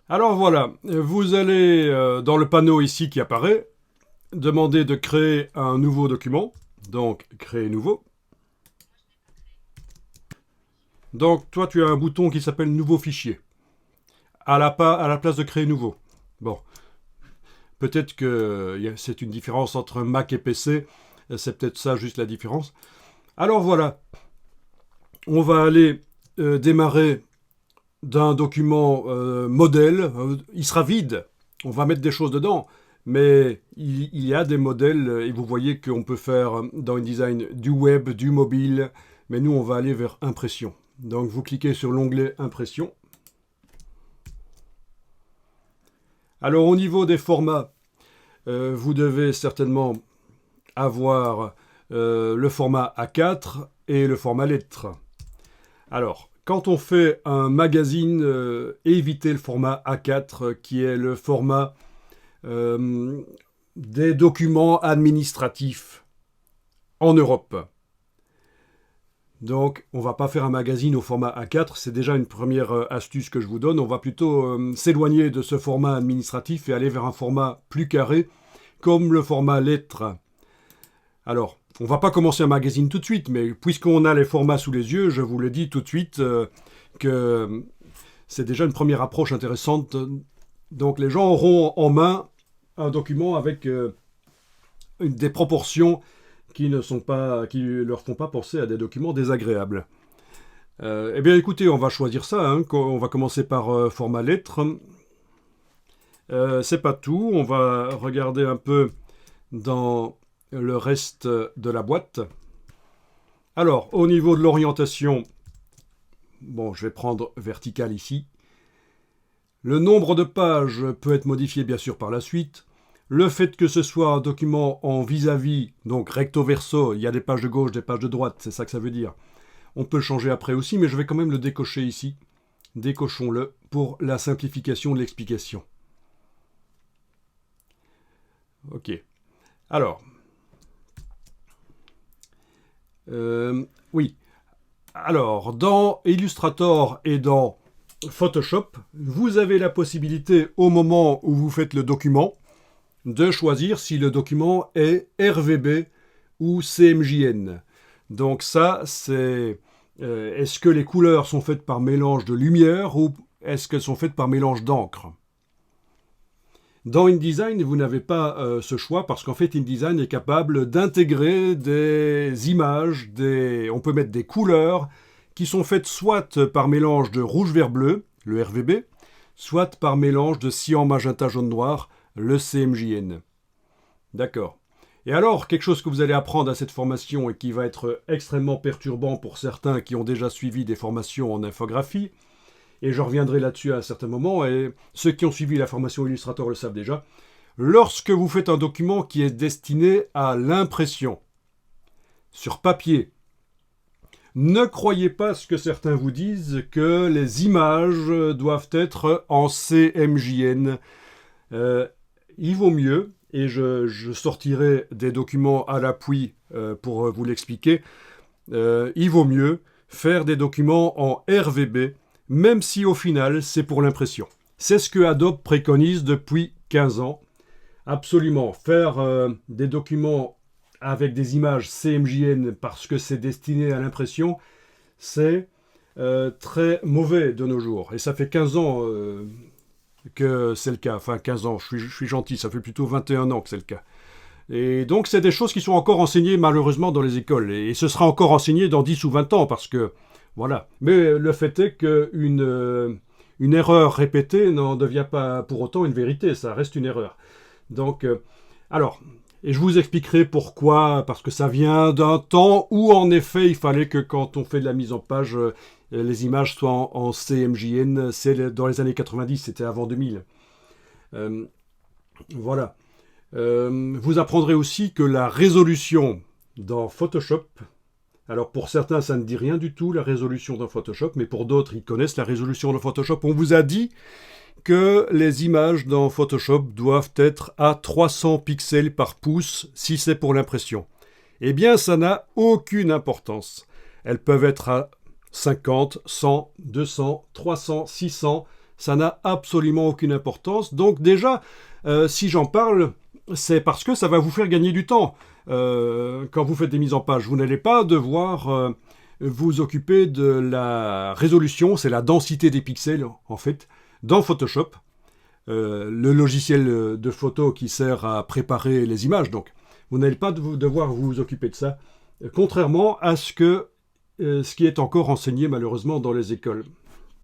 Alors voilà, vous allez dans le panneau ici qui apparaît, demander de créer un nouveau document. Donc, créer nouveau. Donc, toi, tu as un bouton qui s'appelle nouveau fichier. À la place de créer nouveau. Bon, peut-être que c'est une différence entre Mac et PC. C'est peut-être ça juste la différence. Alors voilà, on va aller démarrer d'un document modèle. Il sera vide. On va mettre des choses dedans. Mais il y a des modèles et vous voyez qu'on peut faire dans InDesign du web, du mobile. Mais nous, on va aller vers impression. Donc vous cliquez sur l'onglet impression. Alors au niveau des formats, vous devez certainement avoir le format A4 et le format lettre. Alors, quand on fait un magazine, évitez le format A4 qui est le format des documents administratifs en Europe. Donc, on ne va pas faire un magazine au format A4, c'est déjà une première astuce que je vous donne. On va plutôt s'éloigner de ce format administratif et aller vers un format plus carré, comme le format lettre. Alors, on ne va pas commencer un magazine tout de suite, mais puisqu'on a les formats sous les yeux, je vous le dis tout de suite que c'est déjà une première approche intéressante. Donc, les gens auront en main un document avec des proportions qui leur font pas penser à des documents désagréables. Eh bien, écoutez, on va choisir ça. On va commencer par format lettre. C'est pas tout. On va regarder un peu dans le reste de la boîte. Alors, au niveau de l'orientation, bon, je vais prendre vertical ici. Le nombre de pages peut être modifié bien sûr par la suite. Le fait que ce soit un document en vis-à-vis, donc recto-verso, il y a des pages de gauche, des pages de droite, c'est ça que ça veut dire. On peut le changer après aussi, mais je vais quand même le décocher ici. Décochons-le pour la simplification de l'explication. Ok. Alors, oui. Alors, dans Illustrator et dans Photoshop, vous avez la possibilité, au moment où vous faites le document, de choisir si le document est RVB ou CMJN. Donc ça, c'est est-ce que les couleurs sont faites par mélange de lumière ou est-ce qu'elles sont faites par mélange d'encre? Dans InDesign, vous n'avez pas ce choix parce qu'en fait, InDesign est capable d'intégrer des images, on peut mettre des couleurs qui sont faites soit par mélange de rouge, vert, bleu, le RVB, soit par mélange de cyan, magenta, jaune, noir, le CMJN. D'accord. Et alors, quelque chose que vous allez apprendre à cette formation et qui va être extrêmement perturbant pour certains qui ont déjà suivi des formations en infographie, et je reviendrai là-dessus à un certain moment, et ceux qui ont suivi la formation Illustrator le savent déjà, lorsque vous faites un document qui est destiné à l'impression sur papier, ne croyez pas ce que certains vous disent que les images doivent être en CMJN. Il vaut mieux, et je sortirai des documents à l'appui pour vous l'expliquer, il vaut mieux faire des documents en RVB, même si au final c'est pour l'impression. C'est ce que Adobe préconise depuis 15 ans. Absolument, faire des documents avec des images CMJN parce que c'est destiné à l'impression, c'est très mauvais de nos jours. Et ça fait 15 ans que c'est le cas. Enfin, 15 ans, je suis gentil, ça fait plutôt 21 ans que c'est le cas. Et donc, c'est des choses qui sont encore enseignées malheureusement dans les écoles. Et ce sera encore enseigné dans 10 ou 20 ans parce que, voilà. Mais le fait est qu'une erreur répétée n'en devient pas pour autant une vérité, ça reste une erreur. Donc, alors, et je vous expliquerai pourquoi, parce que ça vient d'un temps où en effet il fallait que quand on fait de la mise en page, les images soient en CMJN, c'est dans les années 90, c'était avant 2000. Voilà. Vous apprendrez aussi que la résolution dans Photoshop, alors pour certains ça ne dit rien du tout la résolution dans Photoshop, mais pour d'autres ils connaissent la résolution dans Photoshop. On vous a dit que les images dans Photoshop doivent être à 300 pixels par pouce si c'est pour l'impression. Eh bien ça n'a aucune importance. Elles peuvent être à 50, 100, 200, 300, 600, ça n'a absolument aucune importance. Donc déjà, si j'en parle, c'est parce que ça va vous faire gagner du temps. Quand vous faites des mises en page, vous n'allez pas devoir vous occuper de la résolution, c'est la densité des pixels en fait, dans Photoshop, le logiciel de photo qui sert à préparer les images. Donc vous n'allez pas devoir vous occuper de ça, contrairement à ce qui est encore enseigné malheureusement dans les écoles.